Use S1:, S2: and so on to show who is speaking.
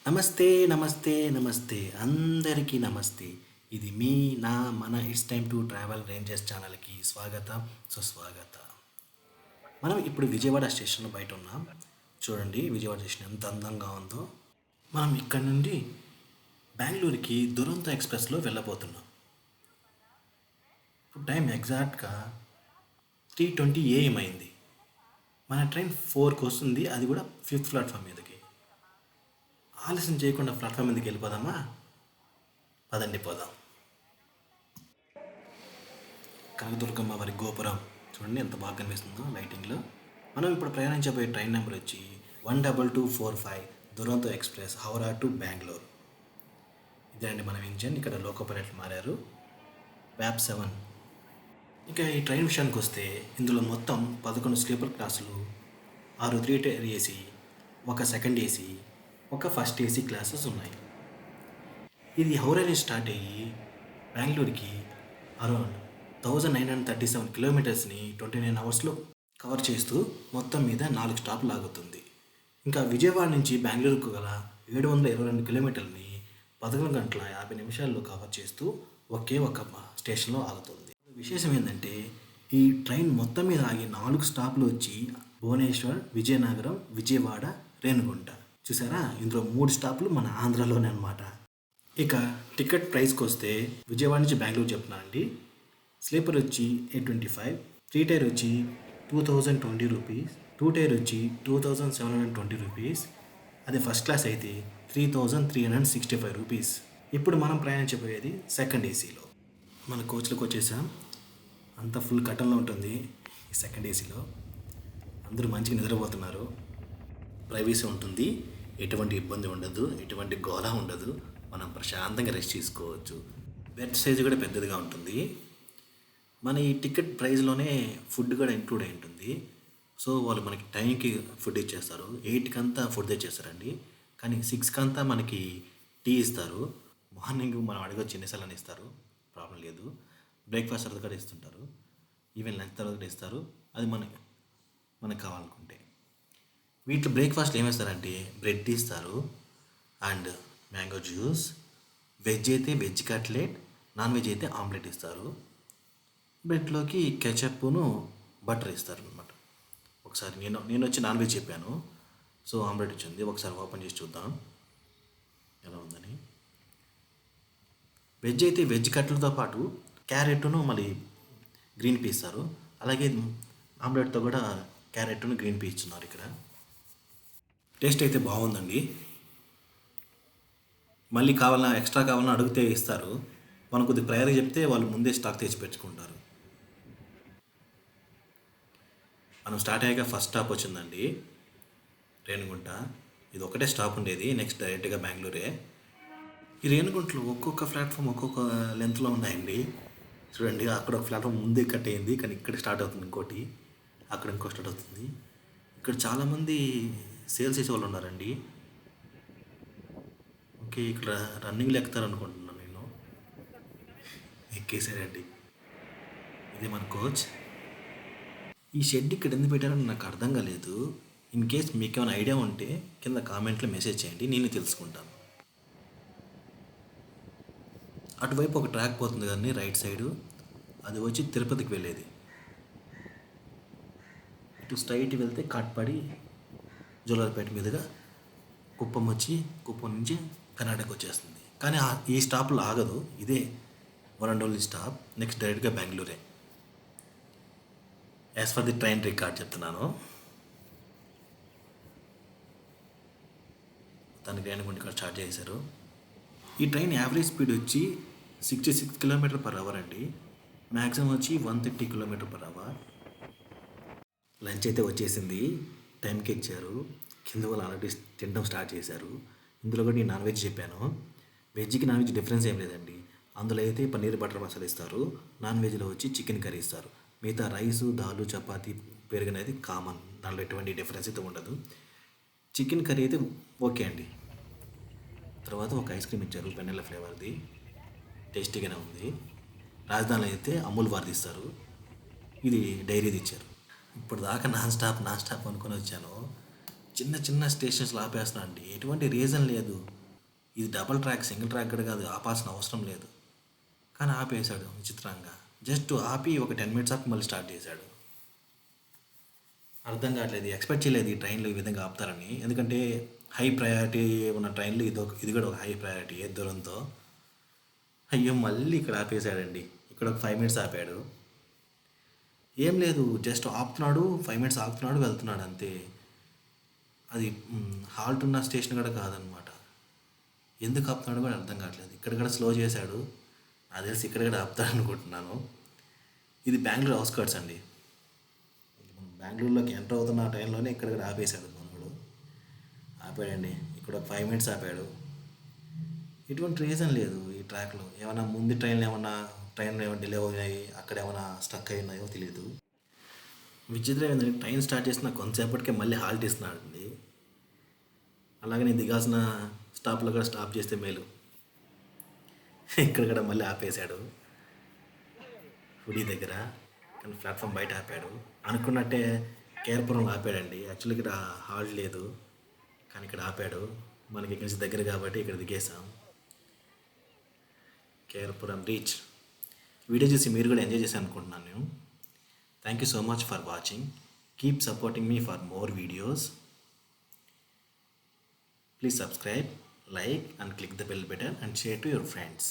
S1: నమస్తే నమస్తే నమస్తే అందరికీ నమస్తే. ఇది మీ నా మన it's time to travel Rangers ఛానల్కి స్వాగతం సుస్వాగతం. మనం ఇప్పుడు విజయవాడ స్టేషన్లో బయట ఉన్నాం. చూడండి విజయవాడ స్టేషన్ ఎంత అందంగా ఉందో. మనం ఇక్కడ నుండి బెంగళూరుకి దురంతో ఎక్స్ప్రెస్లో వెళ్ళబోతున్నాం. ఇప్పుడు టైం ఎగ్జాక్ట్గా 3:20 AM అయింది. మన ట్రైన్ 4కి వస్తుంది, అది కూడా 5th ప్లాట్ఫామ్ మీదకి. ఆలస్యం చేయకుండా ప్లాట్ఫామ్ మీదకి వెళ్ళిపోదామా? పదండి పోదాం. కనకదుర్గమ్మ వారి గోపురం చూడండి ఎంత బాగా కనిపిస్తుందో లైటింగ్లో. మనం ఇప్పుడు ప్రయాణించబోయే ట్రైన్ నెంబర్ వచ్చి 12245 దురంతో ఎక్స్ప్రెస్ హౌరా టు బెంగళూరు. ఇదే అండి మన ఇంజన్. ఇక్కడ లోకో పైలట్లు మారారు. వ్యాప్ 7. ఇక ఈ ట్రైన్ విషయానికి వస్తే ఇందులో మొత్తం 11 స్లీపర్ క్లాసులు, 6 3 టైర్ ఏసీ, ఒక సెకండ్ ఏసీ, ఒక ఫస్ట్ ఏసీ క్లాసెస్ ఉన్నాయి. ఇది హౌరా నుంచి స్టార్ట్ అయ్యి బెంగళూరుకి అరౌండ్ 1937 కిలోమీటర్స్ని 29 అవర్స్లో కవర్ చేస్తూ మొత్తం మీద 4 స్టాప్లు ఆగుతుంది. ఇంకా విజయవాడ నుంచి బెంగళూరుకు గల 722 కిలోమీటర్ని 11 గంటల 50 నిమిషాల్లో కవర్ చేస్తూ ఒకే ఒక స్టేషన్లో ఆగుతుంది. విశేషం ఏంటంటే ఈ ట్రైన్ మొత్తం మీద ఆగే 4 స్టాప్లు వచ్చి భువనేశ్వర్, విజయనగరం, విజయవాడ, రేణిగుంట. చూసారా, ఇందులో 3 స్టాప్లు మన ఆంధ్రాలోనే అనమాట. ఇక టికెట్ ప్రైస్కి వస్తే విజయవాడ నుంచి బెంగళూరు చెప్తున్నా అండి. స్లీపర్ వచ్చి 825, 3 టైర్ వచ్చి 2020 రూపీస్, 2 టైర్ వచ్చి 2720 రూపీస్, అదే ఫస్ట్ క్లాస్ అయితే 3365 రూపీస్. ఇప్పుడు మనం ప్రయాణించబోయేది సెకండ్ ఏసీలో. మన కోచ్లోకి వచ్చేసాం. అంతా ఫుల్ కటన్లో ఉంటుంది ఈ సెకండ్ ఏసీలో. అందరూ మంచిగా నిద్రపోతున్నారు. ప్రైవసీ ఉంటుంది, ఎటువంటి ఇబ్బంది ఉండదు, ఎటువంటి గోల ఉండదు. మనం ప్రశాంతంగా రెస్ట్ తీసుకోవచ్చు. బెడ్ సైజు కూడా పెద్దదిగా ఉంటుంది. మన ఈ టికెట్ ప్రైస్లోనే ఫుడ్ కూడా ఇంక్లూడ్ అయి ఉంటుంది. సో వాళ్ళు మనకి టైంకి ఫుడ్ ఇచ్చేస్తారు. 8కి అంతా ఫుడ్ తెచ్చేస్తారండి, కానీ 6కి అంతా మనకి టీ ఇస్తారు. మార్నింగ్ మనం అడగొచ్చు ఎన్నిసార్లు అని ఇస్తారు, ప్రాబ్లం లేదు. బ్రేక్ఫాస్ట్ తర్వాత కూడా ఇస్తుంటారు, ఈవెన్ లంచ్ తర్వాత కూడా ఇస్తారు, అది మనకు కావాలనుకుంటే. వీటిలో బ్రేక్ఫాస్ట్లో ఏమేస్తారంటే బ్రెడ్ ఇస్తారు అండ్ మ్యాంగో జ్యూస్, వెజ్ అయితే వెజ్ కట్లెట్, నాన్ వెజ్ అయితే ఆమ్లెట్ ఇస్తారు. బ్రెడ్లోకి కెచప్ను బటర్ ఇస్తారు అనమాట. ఒకసారి నేను వచ్చి నాన్ వెజ్ చెప్పాను, సో ఆమ్లెట్ వచ్చింది. ఒకసారి ఓపెన్ చేసి చూద్దాం ఎలా ఉందని. వెజ్ అయితే వెజ్ కట్లతో పాటు క్యారెట్ను మళ్ళీ గ్రీన్ పీ ఇస్తారు. అలాగే ఆమ్లెట్తో కూడా క్యారెట్ను గ్రీన్ పీ ఇస్తున్నారు. ఇక్కడ టేస్ట్ అయితే బాగుందండి. మళ్ళీ కావాలన్నా ఎక్స్ట్రా కావాలన్నా అడిగితే ఇస్తారు. మనం కొద్దిగా ప్రయర్ చెప్తే వాళ్ళు ముందే స్టాక్ తెచ్చి పెట్టుకుంటారు. మనం స్టార్ట్ అయ్యాక ఫస్ట్ స్టాప్ వచ్చిందండి రేణిగుంట. ఇది ఒకటే స్టాప్ ఉండేది, నెక్స్ట్ డైరెక్ట్గా బెంగళూరే. ఈ రేణిగుంటలో ఒక్కొక్క ప్లాట్ఫామ్ ఒక్కొక్క లెంత్లో ఉన్నాయండి. చూడండి, అక్కడ ఒక ప్లాట్ఫామ్ ముందే కట్ అయింది, కానీ ఇక్కడ స్టార్ట్ అవుతుంది ఇంకోటి, అక్కడ ఇంకో స్టార్ట్ అవుతుంది. ఇక్కడ చాలామంది సేల్స్ చేసే వాళ్ళు ఉన్నారండి. ఓకే, ఇక్కడ రన్నింగ్లో ఎక్కుతారు అనుకుంటున్నాను నేను. ఎక్కేసారండి. ఇది మన కోచ్. ఈ షెడ్ ఇక్కడ ఎందుకు పెట్టారని నాకు అర్థం కాలేదు. ఇన్ కేస్ మీకు ఏమైనా ఐడియా ఉంటే కింద కామెంట్లో మెసేజ్ చేయండి, నేను తెలుసుకుంటాను. అటువైపు ఒక ట్రాక్ పోతుంది కానీ రైట్ సైడు, అది వచ్చి తిరుపతికి వెళ్ళేది. ఇటు స్ట్రైట్ వెళ్తే కాట్పాడి జోలార్పేట మీదుగా కుప్పం వచ్చి కుప్పం నుంచి కర్ణాటక వచ్చేస్తుంది. కానీ ఈ స్టాప్లో ఆగదు, ఇదే one and only stop. Next డైరెక్ట్గా బెంగళూరే. As for the train record చెప్తున్నాను. దానికి రేణిగుంట ఇక్కడ స్టార్ట్ చేశారు. ఈ ట్రైన్ యావరేజ్ స్పీడ్ వచ్చి 66 km/h అండి. మ్యాక్సిమం వచ్చి 130 km/h. లంచ్ అయితే వచ్చేసింది, టైంకి ఇచ్చారు. కింద వాళ్ళు ఆల్రెడీ తినడం స్టార్ట్ చేశారు. ఇందులో కూడా నేను నాన్ వెజ్ చెప్పాను. వెజ్కి నాన్ వెజ్ డిఫరెన్స్ ఏం లేదండి. అందులో అయితే పన్నీర్ బటర్ మసాలా ఇస్తారు, నాన్ వెజ్లో వచ్చి చికెన్ కర్రీ ఇస్తారు. మిగతా రైసు, దాలు, చపాతీ, పెరుగు అనేది కామన్, దానిలో ఎటువంటి డిఫరెన్స్ అయితే ఉండదు. చికెన్ కర్రీ అయితే ఓకే అండి. తర్వాత ఒక ఐస్ క్రీమ్ ఇచ్చారు, వెనిల్లా ఫ్లేవర్ది, టేస్టీగానే ఉంది. రాజధానిలో అయితే అమూల్ వారిది ఇస్తారు, ఇది డైరీది ఇచ్చారు. ఇప్పుడు దాకా నాన్ స్టాప్ అనుకొని వచ్చాను. చిన్న చిన్న స్టేషన్స్లో ఆపేస్తున్నా అండి, ఎటువంటి రీజన్ లేదు. ఇది డబుల్ ట్రాక్, సింగిల్ ట్రాక్ కూడా కాదు, ఆపాల్సిన అవసరం లేదు. కానీ ఆపేశాడు విచిత్రంగా. జస్ట్ ఆపి ఒక 10 మినిట్స్ ఆపి మళ్ళీ స్టార్ట్ చేశాడు. అర్థం కావట్లేదు, ఎక్స్పెక్ట్ చేయలేదు ఈ ట్రైన్లు ఈ విధంగా ఆపుతారని. ఎందుకంటే హై ప్రయారిటీ ఉన్న ట్రైన్లు ఇది కూడా ఒక హై ప్రయారిటీ దూరంతో. అయ్యో మళ్ళీ ఇక్కడ ఆపేశాడండి. ఇక్కడ ఒక 5 మినిట్స్ ఆపాడు. ఏం లేదు, జస్ట్ ఆపుతున్నాడు, 5 మినిట్స్ ఆపుతున్నాడు, వెళ్తున్నాడు అంతే. అది హాల్ట్ ఉన్న స్టేషన్ కూడా కాదనమాట. ఎందుకు ఆపుతున్నాడు కూడా అర్థం కావట్లేదు. ఇక్కడ కూడా స్లో చేశాడు. నాకు తెలిసి ఇక్కడ కూడా ఆపుతాడు అనుకుంటున్నాను. ఇది బెంగళూరు అవుట్స్కర్ట్స్ అండి. మనం బెంగళూరులోకి ఎంటర్ అవుతున్న ఆ టైంలోనే ఇక్కడ కూడా ఆపేశాడు మనోడు. ఆపాడండి. ఇక్కడ ఒక 5 మినిట్స్ ఆపాడు. ఎటువంటి రీజన్ లేదు ఈ ట్రాక్లో. ఏమైనా ముందు ట్రైన్లు ఏమైనా డిలే అయినాయి, అక్కడ ఏమైనా స్టక్ అయి ఉన్నాయో తెలియదు. విచిత్రం ఏంటంటే ట్రైన్ స్టార్ట్ చేసిన కొంతసేపటికే మళ్ళీ హాల్ట్ ఇస్తున్నాడు అండి. అలాగే నేను దిగాల్సిన స్టాప్లో కూడా స్టాప్ చేస్తే మేలు. ఇక్కడ కూడా మళ్ళీ ఆపేశాడు హుడీ దగ్గర. కానీ ప్లాట్ఫామ్ బయట ఆపాడు. అనుకున్నట్టే కేర్పురంలో ఆపాడండి. యాక్చువల్లీ ఇక్కడ హాల్ట్ లేదు, కానీ ఇక్కడ ఆపాడు. మనకి ఇక్కడి నుంచి దగ్గర కాబట్టి ఇక్కడ దిగేసాం. కేర్పురం రీచ్. వీడియో చూసి మీరు కూడా ఎంజాయ్ చేశాను అనుకుంటున్నాను నేను. Thank you so much for watching. Keep supporting me for more videos. Please subscribe, like and click the bell button and share to your friends.